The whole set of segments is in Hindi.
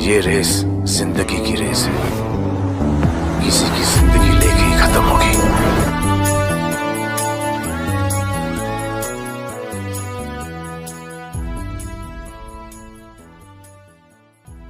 ये रेस जिंदगी की रेस है, किसी की जिंदगी लेके ही खत्म होगी।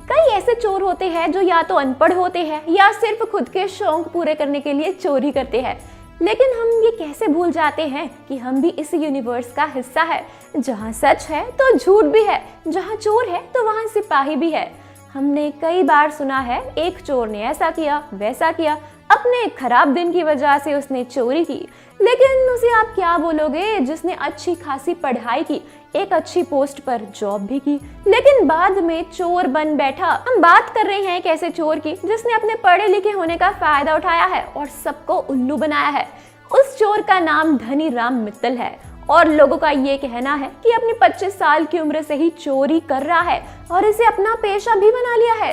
कई ऐसे चोर होते हैं जो या तो अनपढ़ होते हैं या सिर्फ खुद के शौक पूरे करने के लिए चोरी करते हैं, लेकिन हम ये कैसे भूल जाते हैं कि हम भी इस यूनिवर्स का हिस्सा है जहाँ सच है तो झूठ भी है, जहाँ चोर है तो वहाँ सिपाही भी है। हमने कई बार सुना है एक चोर ने ऐसा किया वैसा किया, अपने खराब दिन की वजह से उसने चोरी की, लेकिन उसे आप क्या बोलोगे जिसने अच्छी खासी पढ़ाई की, एक अच्छी पोस्ट पर जॉब भी की, लेकिन बाद में चोर बन बैठा। हम बात कर रहे हैं एक ऐसे चोर की जिसने अपने पढ़े लिखे होने का फायदा उठाया है और सबको उल्लू बनाया है। उस चोर का नाम धनी राम मित्तल है और लोगों का ये कहना है कि अपनी 25 साल की उम्र से ही चोरी कर रहा है और इसे अपना पेशा भी बना लिया है।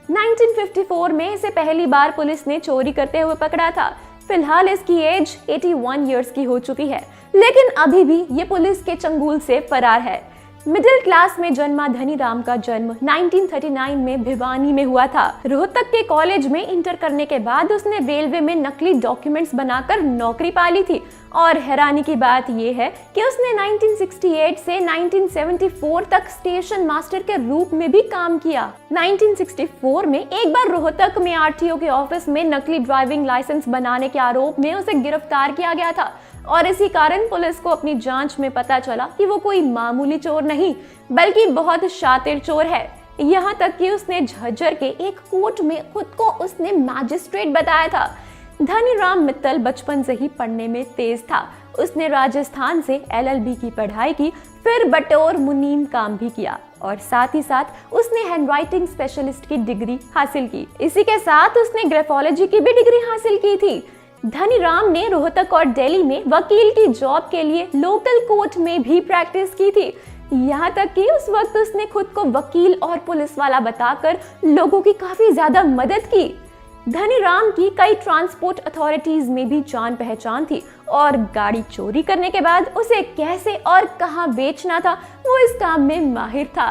1954 में इसे पहली बार पुलिस ने चोरी करते हुए पकड़ा था। फिलहाल इसकी एज 81 इयर्स की हो चुकी है, लेकिन अभी भी ये पुलिस के चंगुल से फरार है। मिडिल क्लास में जन्मा धनी राम का जन्म 1939 में भिवानी में हुआ था। रोहतक के कॉलेज में इंटर करने के बाद उसने रेलवे में नकली डॉक्यूमेंट्स बनाकर नौकरी पा ली थी और हैरानी की बात यह है कि उसने 1968 से 1974 तक स्टेशन मास्टर के रूप में भी काम किया। 1964 में एक बार रोहतक में आरटीओ के ऑफिस में नकली ड्राइविंग लाइसेंस बनाने के आरोप में उसे गिरफ्तार किया गया था और इसी कारण पुलिस को अपनी जांच में पता चला कि वो कोई मामूली चोर नहीं बल्कि बहुत शातिर चोर है। यहाँ तक कि उसने झज्जर के एक कोर्ट में खुद को उसने मैजिस्ट्रेट बताया था। धनी राम मित्तल बचपन से ही पढ़ने में तेज था। उसने राजस्थान से LLB की पढ़ाई की, फिर बटोर मुनीम काम भी किया और साथ ही साथ उसने हैंडराइटिंग स्पेशलिस्ट की डिग्री हासिल की। इसी के साथ उसने ग्राफोलॉजी की भी डिग्री हासिल की थी। धनी राम ने रोहतक और दिल्ली में वकील की जॉब के लिए लोकल कोर्ट में भी प्रैक्टिस की थी। यहाँ तक कि उस वक्त उसने खुद को वकील और पुलिस वाला बताकर लोगों की काफी ज्यादा मदद की। धनी राम की कई ट्रांसपोर्ट अथॉरिटीज में भी जान पहचान थी और गाड़ी चोरी करने के बाद उसे कैसे और कहां बेचना था वो इस काम में माहिर था।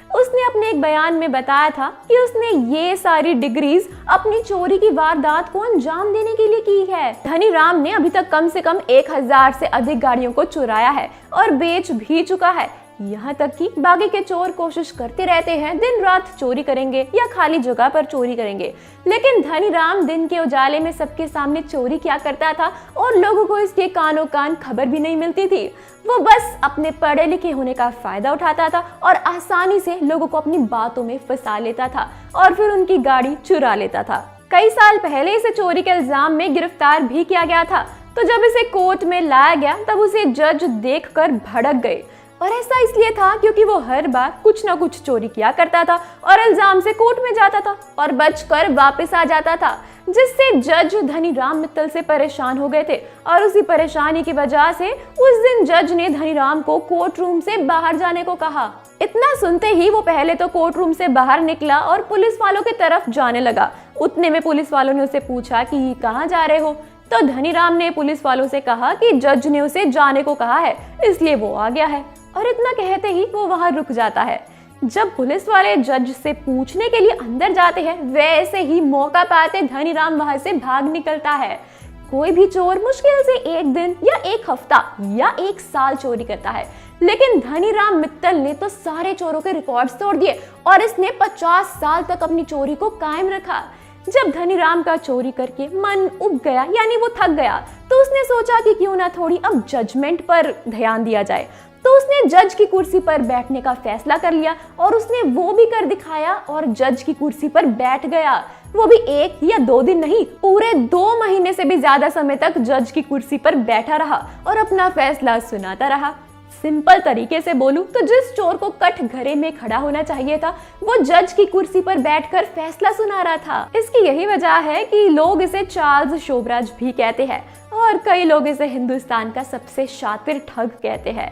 उसने अपने एक बयान में बताया था कि उसने ये सारी डिग्रीज अपनी चोरी की वारदात को अंजाम देने के लिए की है। धनी राम ने अभी तक कम से कम 1000 से अधिक गाड़ियों को चुराया है और बेच भी चुका है। यहाँ तक कि बाकी के चोर कोशिश करते रहते हैं दिन रात चोरी करेंगे या खाली जगह पर चोरी करेंगे, लेकिन धनी राम दिन के उजाले में सबके सामने चोरी किया करता था और लोगों को इसके कानों कान खबर भी नहीं मिलती थी। वो बस अपने पढ़े लिखे होने का फायदा उठाता था और आसानी से लोगों को अपनी बातों में फंसा लेता था और फिर उनकी गाड़ी चुरा लेता था। कई साल पहले इसे चोरी के इल्जाम में गिरफ्तार भी किया गया था, तो जब इसे कोर्ट में लाया गया तब उसे जज देखकर भड़क गए और ऐसा इसलिए था क्योंकि वो हर बार कुछ ना कुछ चोरी किया करता था और इल्जाम से कोर्ट में जाता था और बचकर वापस आ जाता था, जिससे जज धनी राम मित्तल से परेशान हो गए थे और उसी परेशानी की वजह से उस दिन जज ने धनी राम को कोर्ट रूम से बाहर जाने को कहा। इतना सुनते ही वो पहले तो कोर्ट रूम से बाहर निकला और पुलिस वालों की तरफ जाने लगा। उतने में पुलिस वालों ने उसे पूछा कि कहाँ जा रहे हो, तो धनी राम ने पुलिस वालों से कहा कि जज ने उसे जाने को कहा है इसलिए वो आ गया है, और इतना कहते ही वो वहां रुक जाता है। जब पुलिस वाले जज से पूछने के लिए अंदर जाते हैं वैसे ही मौका पाते धनी राम वहां से भाग निकलता है। कोई भी चोर मुश्किल से एक दिन या एक हफ्ता या एक साल चोरी करता है, लेकिन धनी राम मित्तल ने तो सारे चोरों के रिकॉर्ड्स तोड़ दिए और इसने 50 साल तक अपनी चोरी को कायम रखा। जब धनी राम का चोरी करके मन उब गया यानी वो थक गया, तो उसने सोचा कि क्यों ना थोड़ी अब जजमेंट पर ध्यान दिया जाए, तो उसने जज की कुर्सी पर बैठने का फैसला कर लिया और उसने वो भी कर दिखाया और जज की कुर्सी पर बैठ गया। वो भी 1 या 2 दिन नहीं, पूरे 2 महीने से भी ज्यादा समय तक जज की कुर्सी पर बैठा रहा और अपना फैसला सुनाता रहा। सिंपल तरीके से बोलूं तो जिस चोर को कटघरे में खड़ा होना चाहिए था वो जज की कुर्सी पर बैठकर फैसला सुना रहा था। इसकी यही वजह है कि लोग इसे चार्ल्स शोभराज भी कहते हैं और कई लोग इसे हिंदुस्तान का सबसे शातिर ठग कहते हैं।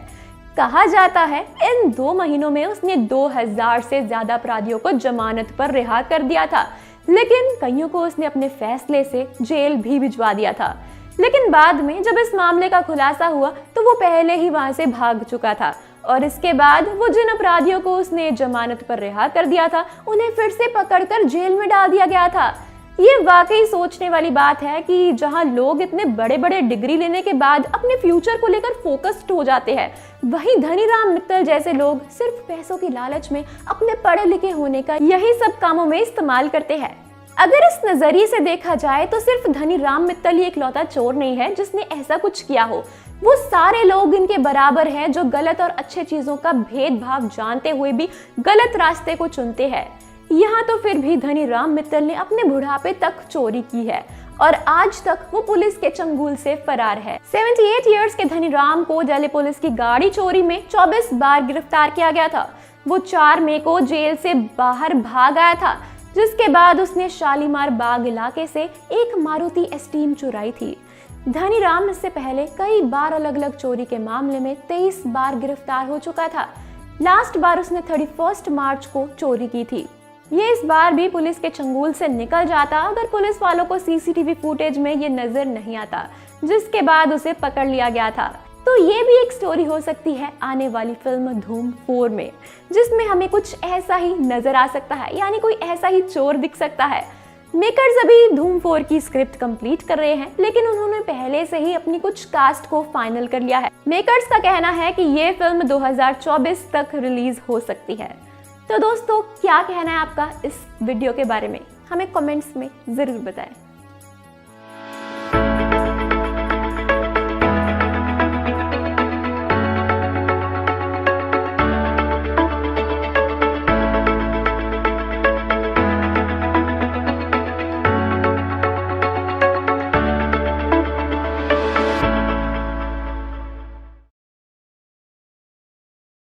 कहा जाता है इन 2 महीनों में उसने 2000 से ज्यादा अपराधियों को जमानत पर रिहा कर दिया था, लेकिन कईयों को उसने अपने फैसले से जेल भी भिजवा दिया था। लेकिन बाद में जब इस मामले का खुलासा हुआ तो वो पहले ही वहां से भाग चुका था और इसके बाद वो जिन अपराधियों को उसने जमानत पर रिहा कर दिया था उन्हें फिर से पकड़कर जेल में डाल दिया गया था। ये वाकई सोचने वाली बात है कि जहां लोग इतने बड़े बड़े डिग्री लेने के बाद अपने फ्यूचर को लेकर फोकस्ड हो जाते हैं, वहीं धनीराम मित्तल जैसे लोग सिर्फ पैसों की लालच में अपने पढ़े लिखे होने का यही सब कामों में इस्तेमाल करते हैं। अगर इस नजरिए से देखा जाए तो सिर्फ धनीराम मित्तल ही इकलौता चोर नहीं है जिसने ऐसा कुछ किया हो। वो सारे लोग इनके बराबर हैं जो गलत और अच्छे चीजों का भेदभाव जानते हुए भी गलत रास्ते को चुनते हैं। यहाँ तो फिर भी धनीराम मित्तल ने अपने बुढ़ापे तक चोरी की है और आज तक वो पुलिस के चंगुल से फरार है। 78 इयर्स के धनीराम को दिल्ली पुलिस की गाड़ी चोरी में 24 बार गिरफ्तार किया गया था। वो 4 मई को जेल से बाहर भाग आया था, जिसके बाद उसने शालीमार बाग इलाके से एक मारुति एस्टीम चुराई थी। धनीराम इससे पहले कई बार अलग अलग चोरी के मामले में 23 बार गिरफ्तार हो चुका था। लास्ट बार उसने 31 मार्च को चोरी की थी। ये इस बार भी पुलिस के चंगुल से निकल जाता अगर पुलिस वालों को सीसीटीवी फुटेज में ये नजर नहीं आता, जिसके बाद उसे पकड़ लिया गया था। तो ये भी एक स्टोरी हो सकती है आने वाली फिल्म धूम 4 में, जिसमें हमें कुछ ऐसा ही नजर आ सकता है, यानी कोई ऐसा ही चोर दिख सकता है। मेकर्स अभी धूम 4 की स्क्रिप्ट कंप्लीट कर रहे हैं, लेकिन उन्होंने पहले से ही अपनी कुछ कास्ट को फाइनल कर लिया है। मेकर्स का कहना है कि ये फिल्म 2024 तक रिलीज हो सकती है। तो दोस्तों, क्या कहना है आपका इस वीडियो के बारे में, हमें कमेंट्स में जरूर बताएं।